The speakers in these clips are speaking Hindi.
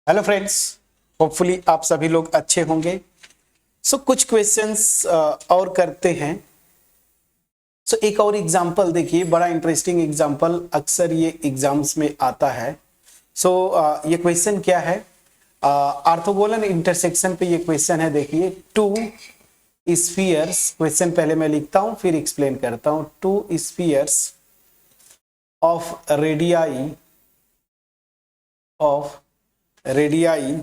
हेलो फ्रेंड्स, होपफुली आप सभी लोग अच्छे होंगे। कुछ क्वेश्चंस और करते हैं। एक और एग्जांपल देखिए, बड़ा इंटरेस्टिंग एग्जांपल, अक्सर ये एग्जाम्स में आता है। ये क्वेश्चन क्या है? ऑर्थोगोनल इंटरसेक्शन पे ये क्वेश्चन है। देखिए, टू स्फीयर्स, क्वेश्चन पहले मैं लिखता हूं फिर एक्सप्लेन करता हूं। To spheres of radii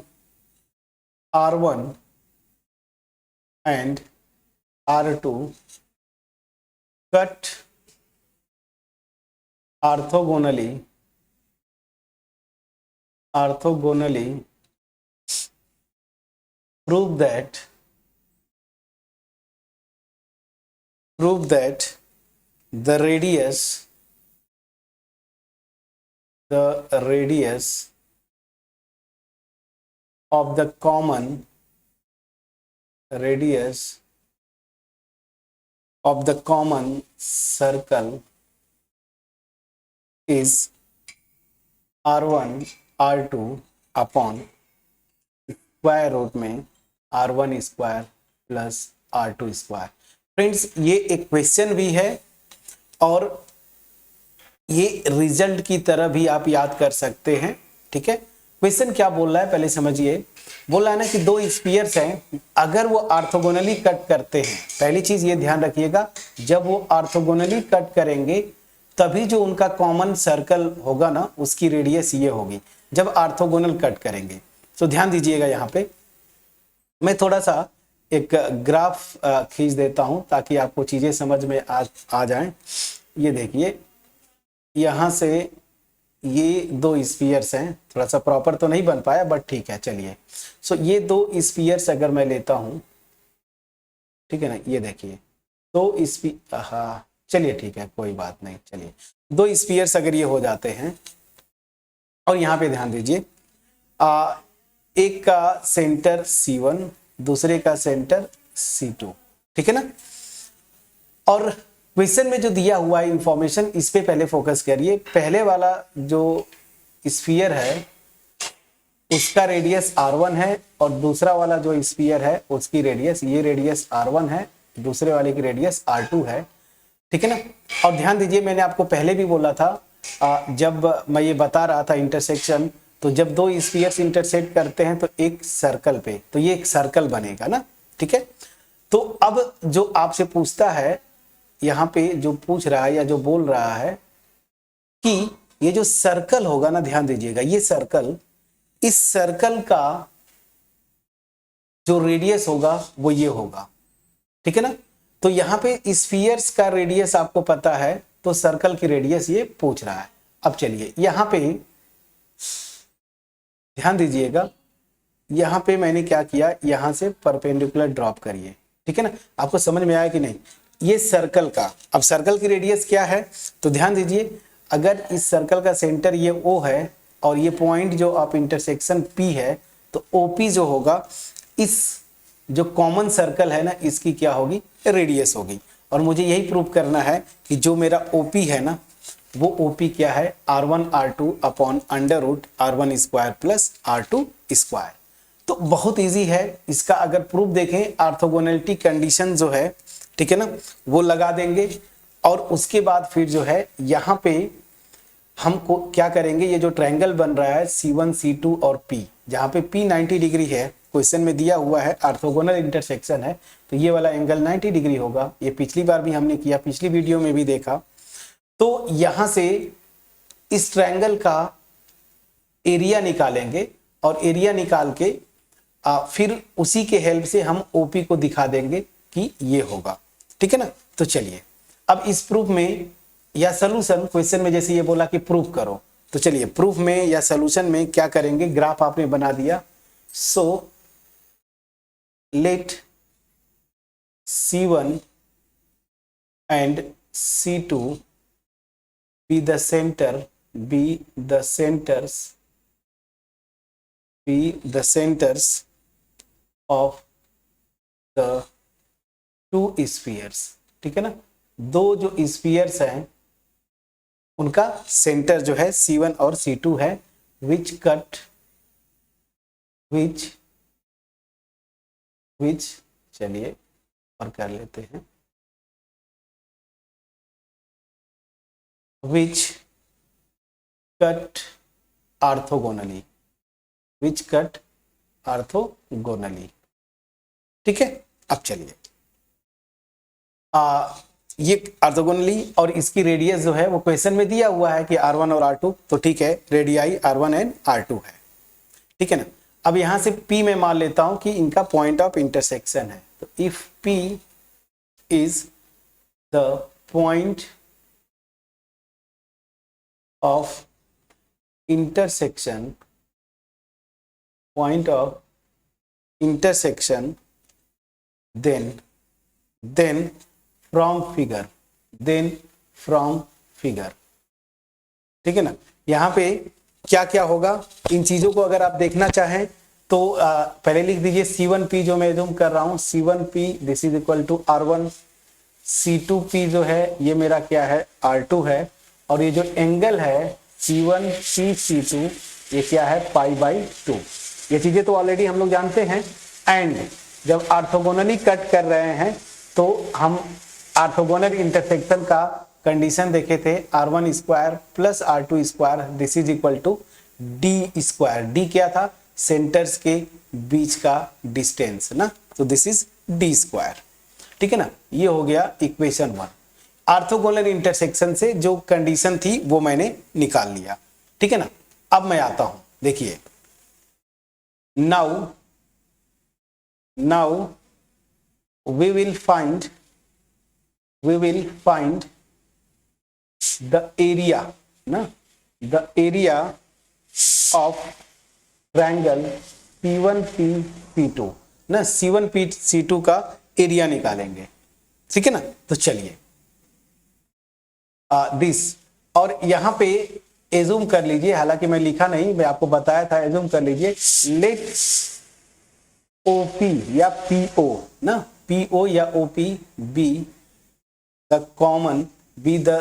R1 and R2 cut orthogonally prove that the radius of the common circle is R1 R2 upon square root में R1 square plus R2 square. Friends, ये एक क्वेश्चन भी है और ये रिजल्ट की तरह भी आप याद कर सकते हैं। ठीक है, क्वेश्चन क्या बोल रहा है पहले समझिए। बोल रहा है ना कि दो स्फीयर्स हैं, अगर वो ऑर्थोगोनली कट करते हैं, पहली चीज ये ध्यान रखिएगा, जब वो ऑर्थोगोनली कट करेंगे तभी जो उनका कॉमन सर्कल होगा ना, उसकी रेडियस ये होगी जब ऑर्थोगोनल कट करेंगे। तो ध्यान दीजिएगा, यहाँ पे मैं थोड़ा सा एक ग्राफ खींच देता हूं ताकि आपको चीजें समझ में आ जाएं। ये देखिए, यहां से ये दो स्फीयर्स हैं, थोड़ा सा प्रॉपर तो नहीं बन पाया बट ठीक है, चलिए। ये दो स्फीयर्स अगर मैं लेता हूं, ठीक है ना, ये देखिए दो हाँ चलिए ठीक है, कोई बात नहीं, चलिए दो स्फीयर्स अगर ये हो जाते हैं और यहाँ पे ध्यान दीजिए, एक का सेंटर C1, दूसरे का सेंटर C2, ठीक है ना। और क्वेश्चन में जो दिया हुआ है इंफॉर्मेशन, इस पे पहले फोकस करिए। पहले वाला जो स्फीयर है उसका रेडियस R1 है और दूसरा वाला जो स्फीयर है उसकी रेडियस, ये रेडियस R1 है, दूसरे वाले की रेडियस R2 है, ठीक है ना। और ध्यान दीजिए, मैंने आपको पहले भी बोला था, जब मैं ये बता रहा था इंटरसेक्शन, तो जब दो स्फीयर्स इंटरसेक्ट करते हैं तो एक सर्कल पे, तो ये एक सर्कल बनेगा ना, ठीक है। तो अब जो आपसे पूछता है, यहाँ पे जो पूछ रहा है या जो बोल रहा है कि ये जो सर्कल होगा ना, ध्यान दीजिएगा, ये सर्कल, इस सर्कल का जो रेडियस होगा वो ये होगा, ठीक है ना। तो यहाँ पे स्फीयर्स का रेडियस आपको पता है, तो सर्कल की रेडियस ये पूछ रहा है। अब चलिए यहाँ पे ध्यान दीजिएगा, यहाँ पे मैंने क्या किया, यहाँ से परपेंडिकुलर ड्रॉप करिए, ठीक है ना। आपको समझ में आया कि नहीं? ये सर्कल का, अब सर्कल की रेडियस क्या है, तो ध्यान दीजिए, अगर इस सर्कल का सेंटर ये O है और ये पॉइंट जो आप इंटरसेक्शन P है, तो OP जो होगा, इस जो कॉमन सर्कल है ना, इसकी क्या होगी, रेडियस होगी। और मुझे यही प्रूव करना है कि जो मेरा OP है ना, वो OP क्या है, R1 R2 upon under root R1 square plus R2 square. तो बहुत इजी है इसका। अगर प्रूफ देखें, ऑर्थोगोनलिटी कंडीशन जो है, ठीक है ना, वो लगा देंगे और उसके बाद फिर जो है यहाँ पे हमको क्या करेंगे, ये जो ट्रायंगल बन रहा है C1 C2 और P, जहाँ पे P 90 डिग्री है, क्वेश्चन में दिया हुआ है ऑर्थोगोनल इंटरसेक्शन है, तो ये वाला एंगल 90 डिग्री होगा। ये पिछली बार भी हमने किया, पिछली वीडियो में भी देखा। तो यहां से इस ट्रायंगल का एरिया निकालेंगे और एरिया निकाल के फिर उसी के हेल्प से हम OP को दिखा देंगे कि ये होगा, ठीक है ना। तो चलिए, अब इस प्रूफ में या सोल्यूशन, क्वेश्चन में जैसे ये बोला कि प्रूफ करो, तो चलिए प्रूफ में या सोल्यूशन में क्या करेंगे, ग्राफ आपने बना दिया। So let C1 and C2 be the centers of the two spheres, ठीक है ना। दो जो स्फीयर्स हैं उनका सेंटर जो है C1 और C2 है, which cut विच चलिए और कर लेते हैं, which cut orthogonally, which cut orthogonally. ठीक है, अब चलिए ये ऑर्थोगोनली और इसकी रेडियस जो है वो क्वेश्चन में दिया हुआ है कि R1 और R2, तो ठीक है, रेडियाई R1 एंड R2 है। ठीक है ना। अब यहां से P में मान लेता हूं कि इनका पॉइंट ऑफ इंटरसेक्शन है, तो if P is the point of intersection, point of intersection, then from figure, ठीक है ना। यहां पे क्या क्या होगा, इन चीजों को अगर आप देखना चाहें तो पहले लिख दीजिए C1P जो मैं एज्यूम कर रहा हूं, C1P this is equal to R1, C2P जो है ये मेरा क्या है R2 है, और ये जो एंगल है C1P C2 ये क्या है π/2। ये चीजें तो ऑलरेडी हम लोग जानते हैं। एंड जब ऑर्थोगोनली कट कर रहे हैं तो हम ऑर्थोगोनल इंटरसेक्शन का कंडीशन देखे थे, R1 square plus R2 square this is equal to D square. D क्या था, सेंटर्स के बीच का डिस्टेंस ना, तो दिस इज D स्क्वायर। ठीक है ना, ये हो गया इक्वेशन 1। ऑर्थोगोनल इंटरसेक्शन से जो कंडीशन थी वो मैंने निकाल लिया। ठीक है ना, अब मैं आता हूं, देखिए now we will find the area ना, the area of triangle C1P C2 ना, C1P C2 का एरिया निकालेंगे। ठीक है ना, तो चलिए दिस, और यहां पे एज्यूम कर लीजिए, हालांकि मैं लिखा नहीं, मैं आपको बताया था, एज्यूम कर लीजिए लेट OP या PO ना, PO या OP be the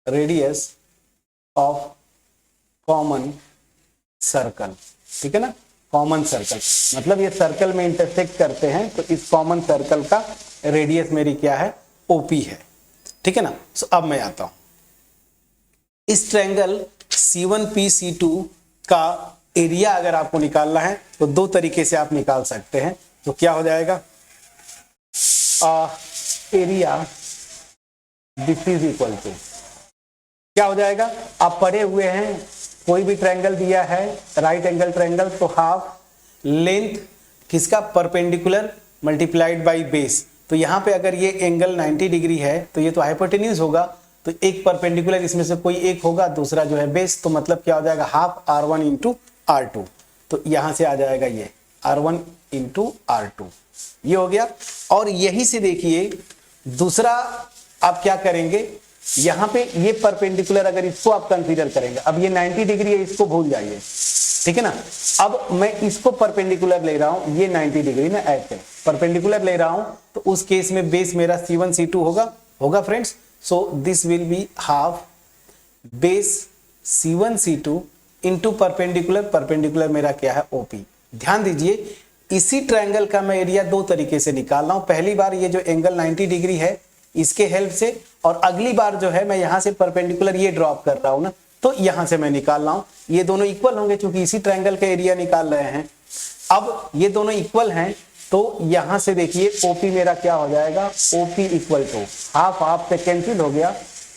radius of common circle। ठीक है ना, कॉमन सर्कल मतलब ये सर्कल में इंटरसेक्ट करते हैं, तो इस कॉमन सर्कल का रेडियस मेरी क्या है OP है। ठीक है ना, सो अब मैं आता हूं, इस ट्रायंगल C1P C2 का एरिया अगर आपको निकालना है तो दो तरीके से आप निकाल सकते हैं। तो क्या हो जाएगा, area this is equal to क्या हो जाएगा, आप पढ़े हुए हैं, कोई भी ट्रायंगल दिया है राइट एंगल ट्रायंगल, तो हाफ लेंथ किसका परपेंडिकुलर मल्टीप्लाइड बाय बेस। तो यहां पे अगर ये एंगल 90 डिग्री है तो ये तो हाइपोटेन्यूज होगा, तो एक परपेंडिकुलर इसमें से कोई एक होगा, दूसरा जो है बेस, तो मतलब क्या हो जाएगा हाफ R1 इंटू R2। तो यहां से आ जाएगा ये R1 इंटू R2, ये हो गया। और यही से देखिए दूसरा आप क्या करेंगे, यहां पे ये परपेंडिकुलर अगर इसको आप कंसीडर करेंगे, अब ये 90 डिग्री है, इसको भूल जाइए। ठीक है ना, अब मैं इसको परपेंडिकुलर ले रहा हूं, ये 90 डिग्री ना ऐसे परपेंडिकुलर ले रहा हूं, तो उस केस में बेस मेरा C1 C2 होगा friends. So this will be half base C1 C2 into perpendicular मेरा क्या है OP। ध्यान दीजिए इसी ट्रायंगल का मैं एरिया दो तरीके से निकाल रहा हूं, पहली बार ये जो एंगल 90 डिग्री है इसके हेल्प से, और अगली बार जो है मैं यहां से परपेंडिकुलर ये ड्रॉप कर रहा हूं ना, तो यहां से मैं निकाल रहा हूं। ये दोनों इक्वल होंगे क्योंकि इसी ट्रायंगल का एरिया निकाल रहे हैं। अब ये दोनों इक्वल हैं तो यहां से देखिए OP मेरा क्या हो जाएगा, OP equal to half half से कैंसिल हो गया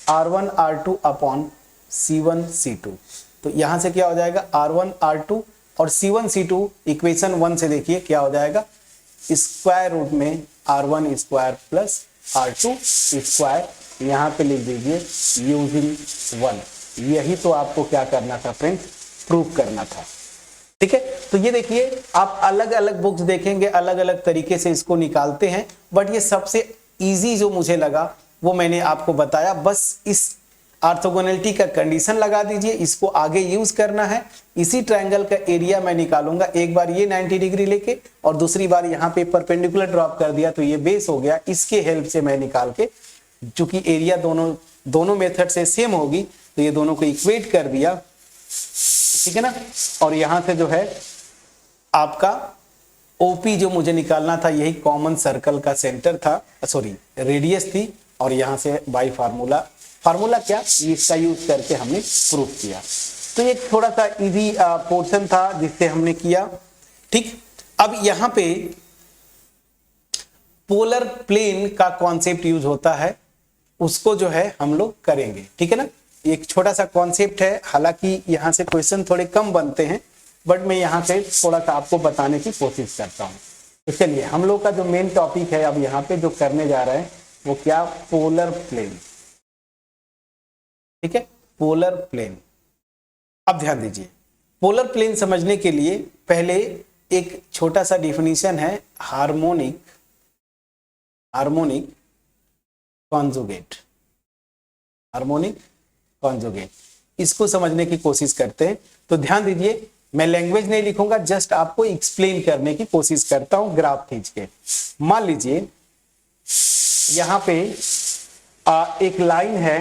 R1 R2 upon C1 C2। तो यहां से क्या हो जाएगा R1 R2 और C1 C2 इक्वेशन 1 से देखिए क्या हो जाएगा, स्क्वायर रूट में R1 square plus R2 square, यहां पे लिख दीजिए यूजिंग 1। यही तो आपको क्या करना था फ्रेंड्स, प्रूव करना था। ठीक है, तो ये देखिए आप अलग अलग बुक्स देखेंगे अलग अलग तरीके से इसको निकालते हैं, बट ये सबसे इजी जो मुझे लगा वो मैंने आपको बताया। बस इस ऑर्थोगोनैलिटी का कंडीशन लगा दीजिए, इसको आगे यूज करना है। इसी ट्रायंगल का एरिया मैं निकालूंगा, एक बार ये 90 डिग्री लेके और दूसरी बार यहाँ पे परपेंडिकुलर ड्रॉप कर दिया तो ये बेस हो गया। इसके हेल्प से मैं निकाल के, चूंकि एरिया दोनों मेथड से सेम होगी तो ये दोनों को इक्वेट कर दिया। ठीक है ना। और यहां से जो है आपका ओपी जो मुझे निकालना था, यही कॉमन सर्कल का सेंटर था, सॉरी रेडियस थी, और यहां से बाई फार्मूला, फार्मूला क्या, इसका यूज करके हमने प्रूफ किया। तो ये थोड़ा सा इजी पोर्शन था जिससे हमने किया। ठीक, अब यहां पे पोलर प्लेन का कॉन्सेप्ट यूज होता है, उसको जो है हम लोग करेंगे। ठीक है ना, एक छोटा सा कॉन्सेप्ट है, हालांकि यहां से क्वेश्चन थोड़े कम बनते हैं, बट मैं यहां से थोड़ा सा आपको बताने की कोशिश करता हूं। तो चलिए, हम लोग का जो मेन टॉपिक है अब यहाँ पे जो करने जा रहे हैं वो क्या, पोलर प्लेन। ठीक है, पोलर प्लेन। अब ध्यान दीजिए, पोलर प्लेन समझने के लिए पहले एक छोटा सा डिफिनीशन है, हार्मोनिक कॉन्जुगेट। हार्मोनिक कॉन्जुगेट, इसको समझने की कोशिश करते हैं। तो ध्यान दीजिए, मैं लैंग्वेज नहीं लिखूंगा, जस्ट आपको एक्सप्लेन करने की कोशिश करता हूं ग्राफ खींच के। मान लीजिए यहां पे एक लाइन है,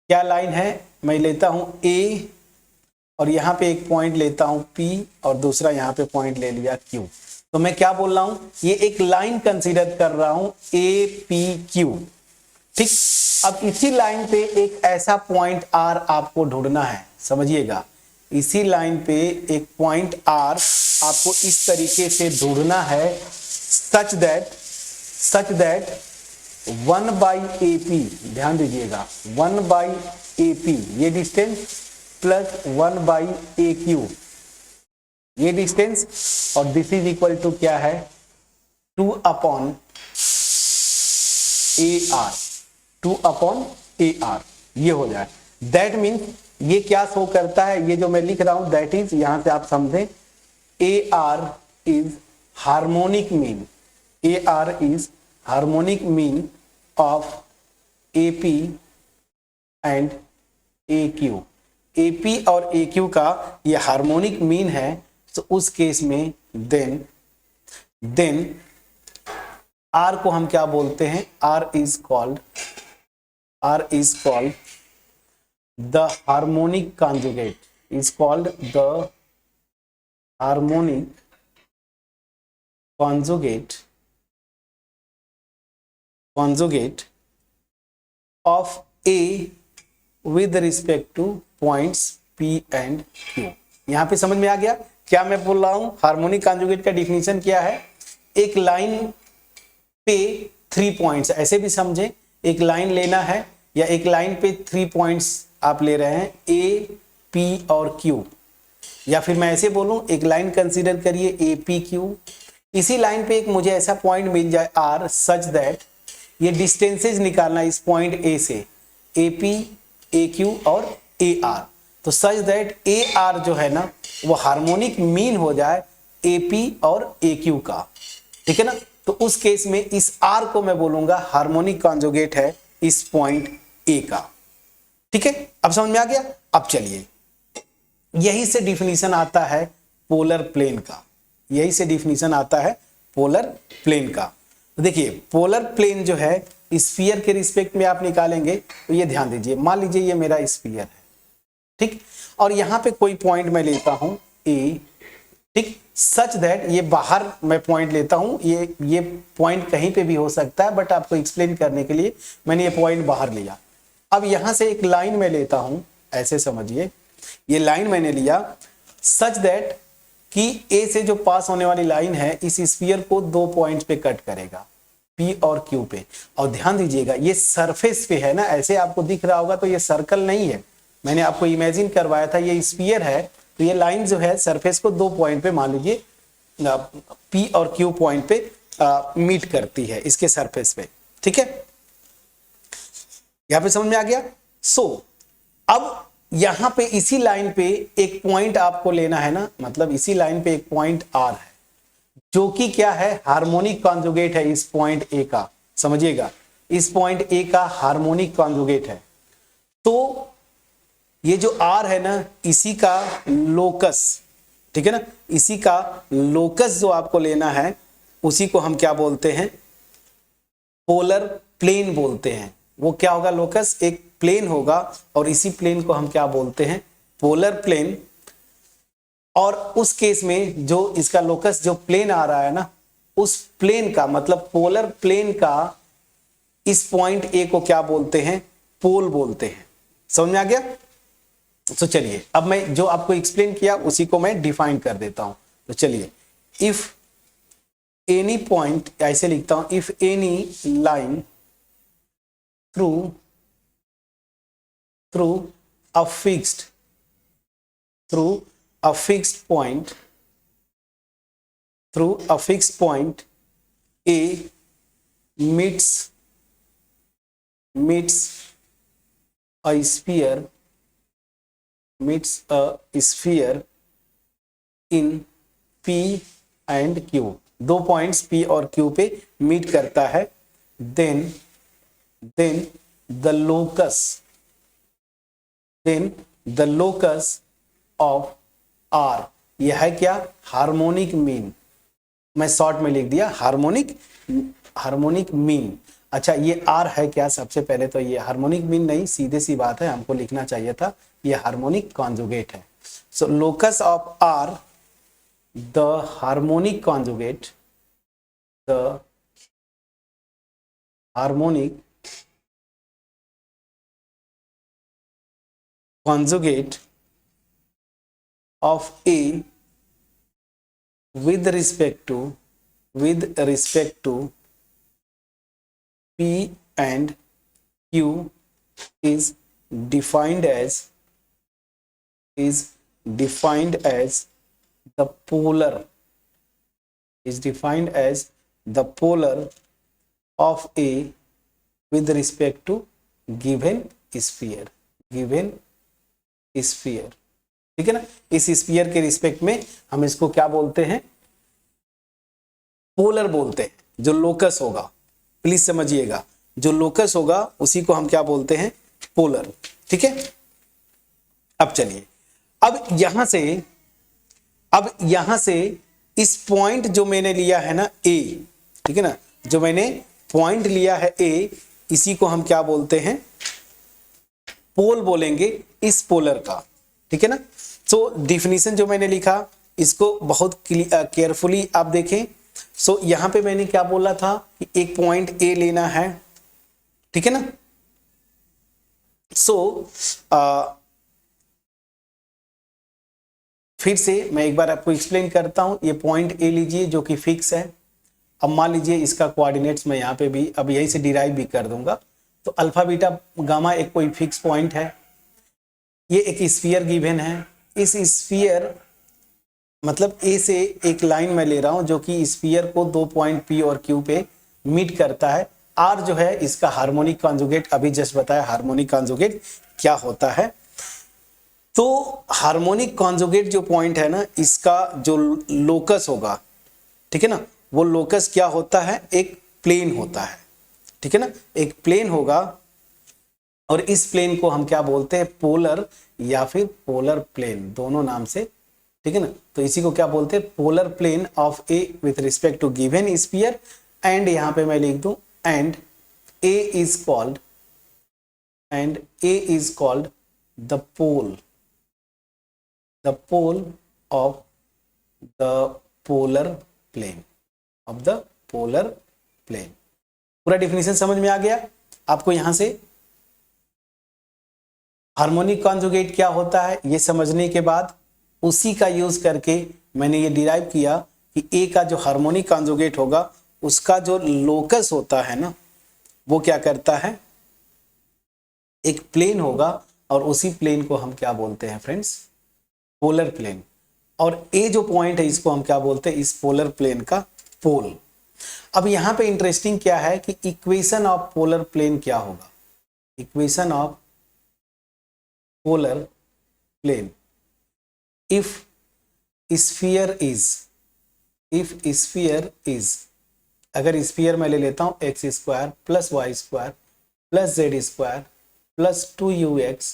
क्या लाइन है, मैं लेता हूं ए, और यहां पे एक पॉइंट लेता हूं P, और दूसरा यहां पे पॉइंट ले लिया Q। तो मैं क्या बोल रहा हूं, ये एक लाइन कंसीडर कर रहा हूं APQ। ठीक, अब इसी लाइन पे एक ऐसा पॉइंट R आपको ढूंढना है, समझिएगा, इसी लाइन पे एक पॉइंट R आपको इस तरीके से ढूंढना है, सच दैट 1/AP, ध्यान दीजिएगा 1/AP ये डिस्टेंस प्लस 1/AQ ये डिस्टेंस, और दिस इज इक्वल टू क्या है, 2/AR, 2/AR ये हो जाए। दैट मीन्स ये क्या शो करता है, ये जो मैं लिख रहा हूं, दैट इज, यहां से आप समझें, AR is harmonic mean, AR is harmonic mean of AP and AQ। AP और AQ का ये हार्मोनिक मीन है, तो उस केस में देन R को हम क्या बोलते हैं, R is called the harmonic conjugate, is called the harmonic conjugate of A with respect to points P and Q। यहां पे समझ में आ गया क्या मैं बोल रहा हूं। हार्मोनिक कॉन्जुगेट का डिफिनीशन क्या है, एक लाइन पे 3 पॉइंट्स, ऐसे भी समझे, एक लाइन लेना है, या एक लाइन पे 3 पॉइंट्स आप ले रहे हैं, A, P और Q, या फिर मैं ऐसे बोलूं, एक लाइन कंसीडर करिए APQ, इसी लाइन पे एक मुझे ऐसा पॉइंट मिल जाए R, सच दैट ये डिस्टेंसेज निकालना इस पॉइंट A से, AP, AQ और AR, तो सच दैट AR जो है ना वो हार्मोनिक मीन हो जाए AP और AQ का। ठीक है ना, तो उस केस में इस R को मैं बोलूंगा हार्मोनिक कॉन्जुगेट है इस पॉइंट A का। ठीक है, अब समझ में आ गया। अब चलिए, यही से डिफिनीशन आता है पोलर प्लेन का, यही से डिफिनीशन आता है पोलर प्लेन का। देखिए, पोलर प्लेन जो है स्फीयर के रिस्पेक्ट में आप निकालेंगे, तो ये ध्यान दीजिए, मान लीजिए ये मेरा स्फीयर है, ठीक, और यहां पे कोई पॉइंट मैं लेता हूं A, ठीक, सच दैट ये बाहर मैं पॉइंट लेता हूं, ये पॉइंट कहीं पे भी हो सकता है, बट आपको एक्सप्लेन करने के लिए मैंने ये पॉइंट बाहर लिया। अब यहां से एक लाइन मैं लेता हूं, ऐसे समझिए, ये लाइन मैंने लिया सच दैट कि A से जो पास होने वाली लाइन है इस स्फीयर को 2 पॉइंट पे कट करेगा, P और Q पे। और ध्यान दीजिएगा ये सरफेस पे है ना, ऐसे आपको दिख रहा होगा तो ये सर्कल नहीं है, मैंने आपको इमेजिन करवाया था ये स्फीयर है, तो ये लाइन जो है सरफेस को 2 पॉइंट पे, मान लीजिए P और Q पॉइंट पे मीट करती है इसके सरफेस पे। ठीक है, यहां पे समझ में आ गया। अब यहां पे इसी लाइन पे एक पॉइंट आपको लेना है ना, मतलब इसी लाइन पे एक पॉइंट R है जो कि क्या है, हार्मोनिक कॉन्जुगेट है इस पॉइंट A का, समझिएगा, इस पॉइंट A का हार्मोनिक कॉन्जुगेट है। तो ये जो R है ना, इसी का लोकस, ठीक है ना, इसी का लोकस जो आपको लेना है उसी को हम क्या बोलते हैं, पोलर प्लेन बोलते हैं। वो क्या होगा, लोकस एक प्लेन होगा और इसी प्लेन को हम क्या बोलते हैं, पोलर प्लेन। और उस केस में जो इसका लोकस जो प्लेन आ रहा है ना, उस प्लेन का मतलब पोलर प्लेन का इस पॉइंट ए को क्या बोलते हैं? पोल बोलते हैं। समझ में आ गया? तो चलिए अब मैं जो आपको एक्सप्लेन किया उसी को मैं डिफाइन कर देता हूं। तो चलिए, इफ एनी पॉइंट, ऐसे लिखता हूं, if any line through a fixed point A meets a sphere in P and Q, दो पॉइंट्स P और Q पे मीट करता है, then the locus of R, यह है क्या? Harmonic mean. मैं शॉर्ट में लिख दिया हार्मोनिक मीन। अच्छा, ये R है क्या? सबसे पहले तो ये हार्मोनिक मीन नहीं, सीधे सी बात है, हमको लिखना चाहिए था ये हार्मोनिक कॉन्जुगेट है। So locus of R, the harmonic conjugate of A with respect to P and Q is defined as the polar of A with respect to given sphere। ठीक है ना? इस स्फीयर के रिस्पेक्ट में हम इसको क्या बोलते हैं? पोलर बोलते हैं। जो लोकस होगा, प्लीज समझिएगा, जो लोकस होगा उसी को हम क्या बोलते हैं? पोलर। ठीक है? अब चलिए, अब यहां से इस पॉइंट जो मैंने लिया है ना ए, ठीक है ना, जो मैंने पॉइंट लिया है ए, इसी को हम क्या बोलते हैं? पोल बोलेंगे इस पोलर का। ठीक है ना? सो डिफिनीशन जो मैंने लिखा इसको बहुत केयरफुली आप देखें। सो यहां पे मैंने क्या बोला था कि एक पॉइंट ए लेना है। ठीक है ना? सो फिर से मैं एक बार आपको एक्सप्लेन करता हूं। ये पॉइंट ए लीजिए जो कि फिक्स है। अब मान लीजिए इसका कोऑर्डिनेट्स मैं यहाँ पे भी अब यहीं से डिराइव भी कर दूंगा। तो अल्फा बीटा गामा एक कोई फिक्स पॉइंट है, ये एक स्फीयर गिवन है। इस स्फीयर मतलब ए से एक लाइन में ले रहा हूं जो कि स्फीयर को दो पॉइंट पी और क्यू पे मीट करता है। आर जो है इसका हार्मोनिक कॉन्जुगेट, अभी जस्ट बताया हार्मोनिक कॉन्जुगेट क्या होता है। तो हार्मोनिक कॉन्जुगेट जो पॉइंट है ना, इसका जो लोकस होगा, ठीक है ना, वो लोकस क्या होता है? एक प्लेन होता है। ठीक है ना? एक प्लेन होगा और इस प्लेन को हम क्या बोलते हैं? पोलर या फिर पोलर प्लेन, दोनों नाम से। ठीक है ना? तो इसी को क्या बोलते हैं? Polar plane of A with respect to given sphere. And यहां पे मैं लिख दूं and A is called the pole of the polar plane पूरा डिफिनीशन समझ में आ गया आपको? यहां से हार्मोनिक कॉन्जुगेट क्या होता है ये समझने के बाद उसी का यूज करके मैंने ये डिराइव किया कि ए का जो हार्मोनिक कॉन्जुगेट होगा उसका जो लोकस होता है ना, वो क्या करता है? एक प्लेन होगा और उसी प्लेन को हम क्या बोलते हैं फ्रेंड्स? Polar plane. और ए जो पॉइंट है इसको हम क्या बोलते हैं? इस पोलर प्लेन का पोल। अब यहां पे इंटरेस्टिंग क्या है कि इक्वेशन ऑफ पोलर प्लेन क्या होगा? Equation of polar plane, if sphere is, अगर स्फीयर मैं ले लेता हूं x square plus y square plus Z square plus 2ux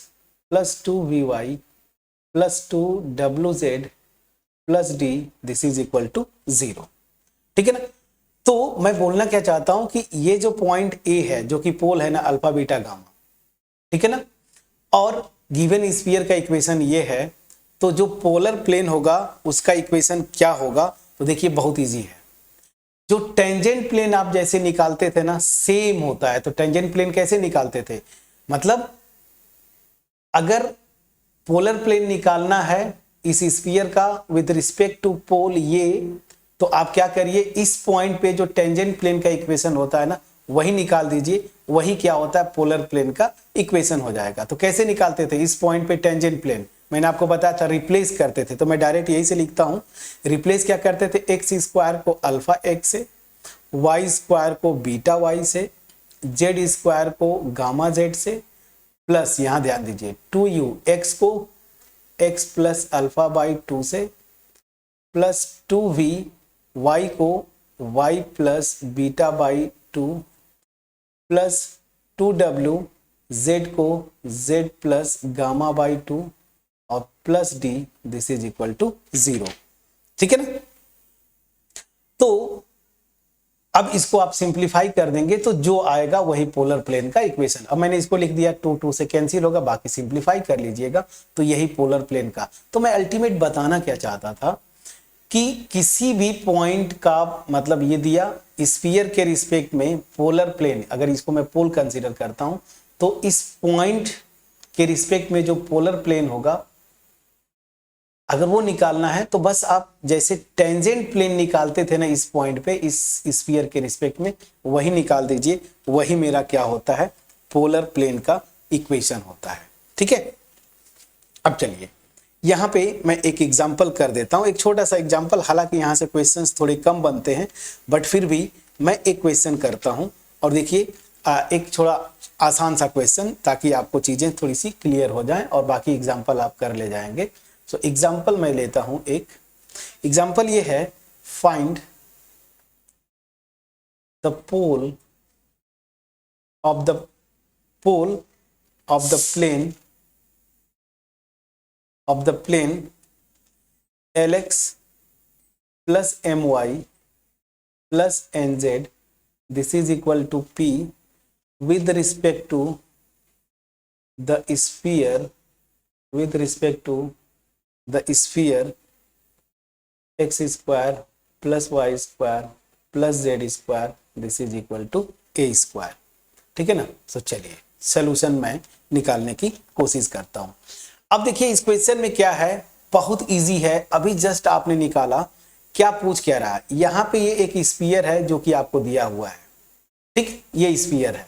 plus 2vy plus 2wz plus d, this is equal to 0। ठीक है ना? तो मैं बोलना क्या चाहता हूं कि ये जो पॉइंट ए है जो कि पोल है ना अल्फा बीटा गामा, ठीक है ना, और गिवन स्फीयर का इक्वेशन ये है तो जो पोलर प्लेन होगा उसका इक्वेशन क्या होगा, तो देखिए बहुत इजी है। जो टेंजेंट प्लेन आप जैसे निकालते थे ना, सेम होता है। तो टेंजेंट प्लेन कैसे निकालते थे, मतलब अगर पोलर प्लेन निकालना है इस स्फीयर का विद रिस्पेक्ट टू पोल ये, तो आप क्या करिए, इस पॉइंट पे जो टेंजेंट प्लेन का इक्वेशन होता है ना वही निकाल दीजिए, वही क्या होता है पोलर प्लेन का इक्वेशन हो जाएगा। तो कैसे निकालते थे, इस पॉइंट पे टेंजेंट प्लेन मैंने आपको बताया था रिप्लेस करते थे, तो मैं डायरेक्ट यही से लिखता हूं। रिप्लेस क्या करते थे, एक्स स्क्वायर को अल्फा एक्स से, वाई स्क्वायर को बीटा वाई से, जेड स्क्वायर को गामा जेड से, प्लस यहां ध्यान दीजिए 2u एक्स को x प्लस अल्फा बाई 2 से, प्लस 2v y को y plus beta by 2, plus 2w z को z प्लस गामा बाई 2 और plus d, this is equal to 0। ठीक है ना। तो अब इसको आप सिंप्लीफाई कर देंगे तो जो आएगा वही पोलर प्लेन का इक्वेशन। अब मैंने इसको लिख दिया, 2 से कैंसिल होगा, बाकी सिंप्लीफाई कर लीजिएगा तो यही पोलर प्लेन का। तो मैं अल्टीमेट बताना क्या चाहता था कि किसी भी पॉइंट का मतलब ये दिया स्फीयर के रिस्पेक्ट में पोलर प्लेन, अगर इसको मैं पोल कंसीडर करता हूं तो इस पॉइंट के रिस्पेक्ट में जो पोलर प्लेन होगा अगर वो निकालना है तो बस आप जैसे टेंजेंट प्लेन निकालते थे ना इस पॉइंट पे इस स्फीयर के रिस्पेक्ट में, वही निकाल दीजिए, वही मेरा क्या होता है पोलर प्लेन का इक्वेशन होता है। ठीक है। अब चलिए यहां पे मैं एक एग्जांपल कर देता हूं, एक छोटा सा एग्जांपल, हालांकि यहां से क्वेश्चंस थोड़े कम बनते हैं बट फिर भी मैं एक क्वेश्चन करता हूं और देखिए एक थोड़ा आसान सा क्वेश्चन, ताकि आपको चीजें थोड़ी सी क्लियर हो जाएं और बाकी एग्जाम्पल आप कर ले जाएंगे। सो एग्जाम्पल मैं लेता हूं, एक एग्जाम्पल ये है, find the pole of the plane Lx plus My plus Nz, this is equal to P with respect to the sphere x square plus y square plus z square, this is equal to a square। ठीक है ना। तो चलिए सॉल्यूशन मैं निकालने की कोशिश करता हूं। अब देखिए इस क्वेश्चन में क्या है, बहुत इजी है, अभी जस्ट आपने निकाला। क्या पूछ क्या रहा है, यहां पे ये एक स्फीयर है जो कि आपको दिया हुआ है, ठीक, ये स्फीयर है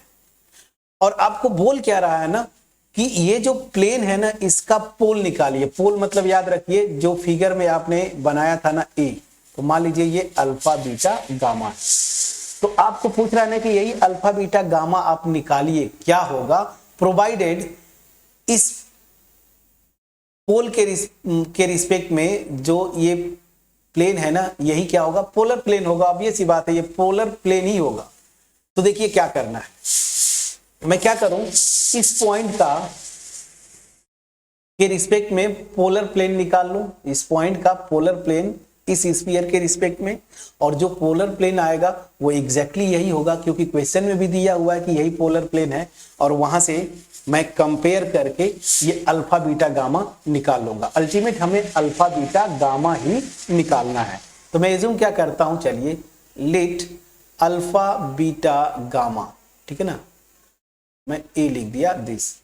और आपको बोल क्या रहा है ना कि ये जो प्लेन है ना इसका पोल निकालिए। पोल मतलब याद रखिए जो फिगर में आपने बनाया था ना ए, तो मान लीजिए ये अल्फा बीटा गामा, तो आपको पूछ रहा है ना कि यही अल्फा बीटा गामा आप निकालिए, क्या होगा, प्रोवाइडेड इस पोल के रिस्पेक्ट में जो ये प्लेन है ना यही क्या होगा पोलर प्लेन होगा। अब ये सी बात है, ये पोलर प्लेन ही होगा। तो देखिए क्या करना है, मैं क्या करूं, इस पॉइंट का के रिस्पेक्ट में पोलर प्लेन निकाल लूं, इस पॉइंट का पोलर प्लेन इस स्फीयर के रिस्पेक्ट में, और जो पोलर प्लेन आएगा वो एग्जैक्टली यही होगा क्योंकि क्वेश्चन में भी दिया हुआ है कि यही पोलर प्लेन है, और वहां से मैं कंपेयर करके ये अल्फा बीटा गामा निकाल लूंगा। अल्टीमेट हमें अल्फा बीटा गामा ही निकालना है। तो मैं एज्यूम क्या करता हूं, चलिए लेट अल्फा बीटा गामा, ठीक है ना, मैं ए लिख दिया, this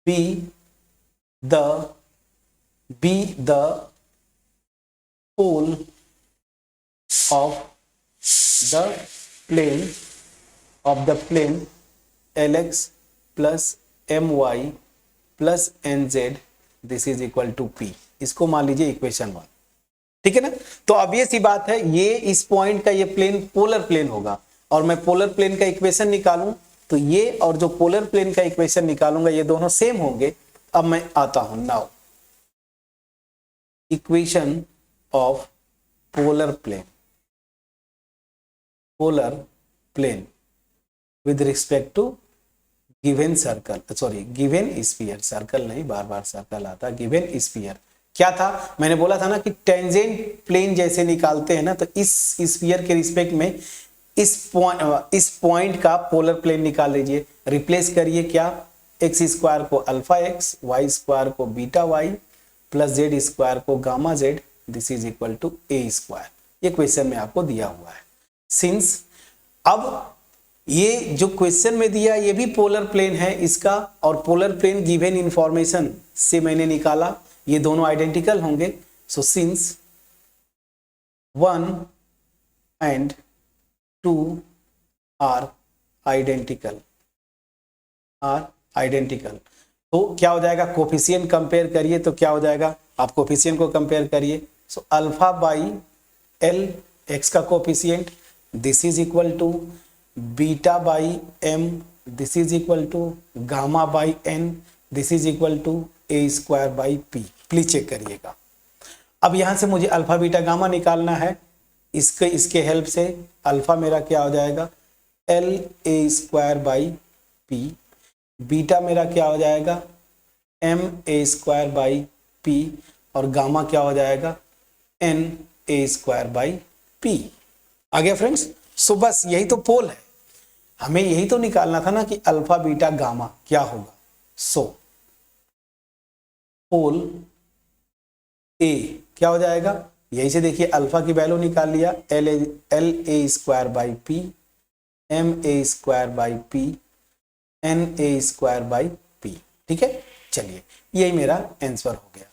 be the pole of the plane Lx plus My plus Nz, this is equal to P। इसको मान लीजिए इक्वेशन 1, ठीक है ना। तो अब ये सी बात है, ये इस पॉइंट का ये प्लेन पोलर प्लेन होगा और मैं पोलर प्लेन का इक्वेशन निकालूं तो ये और जो पोलर प्लेन का इक्वेशन निकालूंगा ये दोनों सेम होंगे। अब मैं आता हूं now equation of polar plane with respect to given circle, sorry given sphere, circle नहीं, बार बार सर्कल आता, गिवन स्फीयर। क्या था, मैंने बोला था ना कि टेंजेंट प्लेन जैसे निकालते हैं ना, तो इस स्फीयर के रिस्पेक्ट में इस पॉइंट का पोलर प्लेन निकाल लीजिए। रिप्लेस करिए क्या, एक्स स्क्वायर को अल्फा एक्स, वाई स्क्वायर को beta Y, plus Z square को gamma Z, this is equal to A square. ये क्वेश्चन में आपको दिया हुआ है। सिंस अब ये जो क्वेश्चन में दिया ये भी पोलर प्लेन है इसका, और पोलर प्लेन गिवन इंफॉर्मेशन से मैंने निकाला, ये दोनों आइडेंटिकल होंगे। So since 1 and 2 are identical, तो क्या हो जाएगा, कोफिशिएंट कंपेयर करिए तो क्या हो जाएगा, आप कोफिशिएंट को कंपेयर करिए। So alpha by L X का coefficient, this is equal to beta by M, this is equal to gamma by N, this is equal to A square by P. Please check करिएगा। अब यहां से मुझे अल्फा बीटा गामा निकालना है, इसके हेल्प से अल्फा मेरा क्या हो जाएगा, L A square by P, beta मेरा क्या हो जाएगा, M A square by P, और गामा क्या हो जाएगा, N A square by P. आ गया फ्रेंड्स। सो बस यही तो पोल है, हमें यही तो निकालना था ना कि अल्फा बीटा गामा क्या होगा। सो पोल ए क्या हो जाएगा, यही से देखिए अल्फा की वैल्यू निकाल लिया, L A square by P, M A square by P, N A square by P. ठीक है, चलिए यही मेरा आंसर हो गया।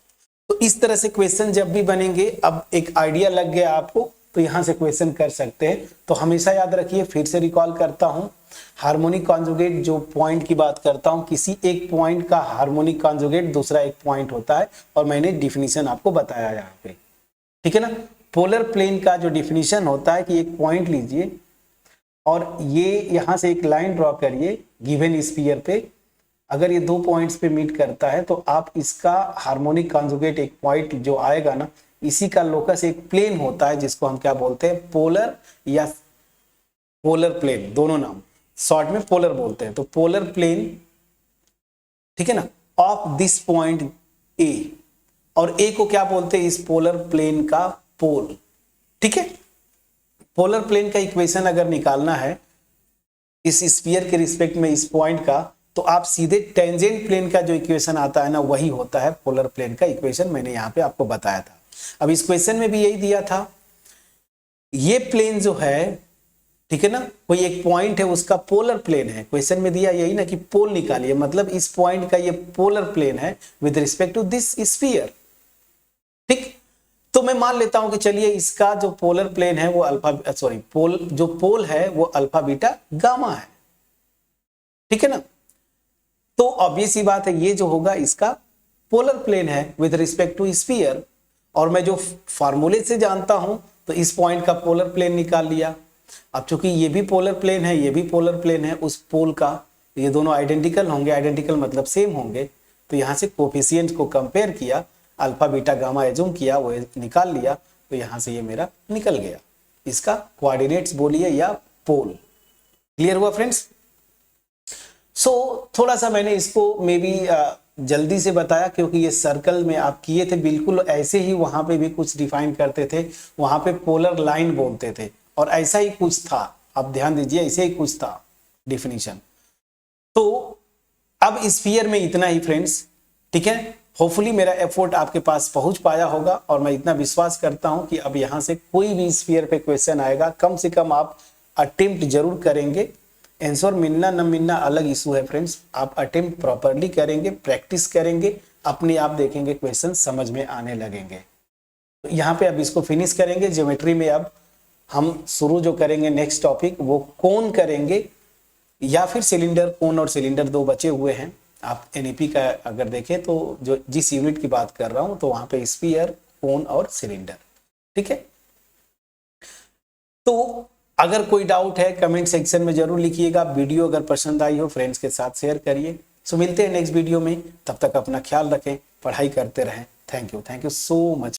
तो इस तरह से क्वेश्चन जब भी बनेंगे, अब एक आइडिया लग गया आपको, तो यहां से क्वेश्चन कर सकते हैं। तो हमेशा याद रखिए, फिर से रिकॉल करता हूं, हार्मोनिक कॉन्जुगेट जो पॉइंट की बात करता हूं, किसी एक पॉइंट का हार्मोनिक कॉन्जुगेट दूसरा एक पॉइंट होता है, और मैंने डिफिनीशन आपको बताया यहाँ पे। ठीक है ना, पोलर प्लेन का जो डिफिनीशन होता है कि एक पॉइंट लीजिए और ये यहां से एक लाइन ड्रॉ करिए गिवन स्फीयर पे, अगर ये दो पॉइंट्स पे मीट करता है तो आप इसका हार्मोनिक कॉन्जुगेट एक पॉइंट जो आएगा ना, इसी का लोकस एक प्लेन होता है जिसको हम क्या बोलते हैं, पोलर या पोलर प्लेन, दोनों नाम शॉर्ट में पोलर बोलते हैं। तो पोलर प्लेन, ठीक है ना, ऑफ दिस पॉइंट ए, और ए को क्या बोलते हैं, इस पोलर प्लेन का पोल। ठीक है, पोलर प्लेन का इक्वेशन अगर निकालना है इस स्फीयर के रिस्पेक्ट में इस पॉइंट का, तो आप सीधे टेंजेंट प्लेन का जो इक्वेशन आता है ना, वही होता है पोलर प्लेन का इक्वेशन। मैंने यहाँ पे आपको बताया था। अब इस क्वेश्चन में भी यही दिया था, ये प्लेन जो है, ठीक है ना, कोई एक पॉइंट है उसका पोलर प्लेन है, क्वेश्चन में दिया यही ना कि पोल निकालिए, मतलब इस पॉइंट का ये पोलर प्लेन है with respect to this sphere. ठीक, तो मैं मान लेता हूं कि चलिए इसका जो पोलर प्लेन है वो पोल है वो अल्फा बीटा गामा है। ठीक है ना, तो ऑब्वियस ही बात है, ये जो होगा इसका पोलर प्लेन है विद रिस्पेक्ट टू स्फीयर, और मैं जो फार्मूले से जानता हूं तो इस पॉइंट का पोलर प्लेन निकाल लिया। अब चूंकि ये भी पोलर प्लेन है, ये भी पोलर प्लेन है, उस पोल का, ये दोनों आइडेंटिकल होंगे, आइडेंटिकल मतलब सेम होंगे, तो यहां से कोफिशिएंट को कंपेयर किया, अल्फा बीटा गामा एज्यूम किया, वो निकाल लिया, तो यहां से ये मेरा निकल गया, इसका कोऑर्डिनेट्स बोलिए या पोल। क्लियर हुआ फ्रेंड्स। सो थोड़ा सा मैंने इसको मे बी जल्दी से बताया, क्योंकि ये सर्कल में आप किए थे बिल्कुल ऐसे ही, वहां पे भी कुछ डिफाइन करते थे, वहां पे पोलर लाइन बोलते थे, और ऐसा ही कुछ था, आप ध्यान दीजिए, ऐसे ही कुछ था डिफिनीशन। तो अब स्फीयर में इतना ही फ्रेंड्स। ठीक है, होपफुली मेरा एफर्ट आपके पास पहुंच पाया होगा, और मैं इतना विश्वास करता हूं कि अब यहां से कोई भी स्फीयर पे क्वेश्चन आएगा, कम से कम आप अटेम्प्ट जरूर करेंगे। आंसर मिलना न मिलना अलग इशू है फ्रेंड्स, आप अटेम्प्ट प्रॉपरली करेंगे, प्रैक्टिस करेंगे, अपने आप देखेंगे क्वेश्चन समझ में आने लगेंगे। तो यहाँ पे अब इसको फिनिश करेंगे। ज्योमेट्री में अब हम शुरू जो करेंगे नेक्स्ट टॉपिक, वो कोन करेंगे या फिर सिलेंडर। कोन और सिलेंडर दो बचे हुए हैं। आप एनईपी का अगर देखें तो जो जिस यूनिट की बात कर रहा हूं, तो वहां पे स्फीयर, कोन और सिलेंडर। ठीक है, तो अगर कोई डाउट है कमेंट सेक्शन में जरूर लिखिएगा। वीडियो अगर पसंद आई हो फ्रेंड्स के साथ शेयर करिए। सो मिलते हैं नेक्स्ट वीडियो में, तब तक अपना ख्याल रखें, पढ़ाई करते रहें। Thank you so much.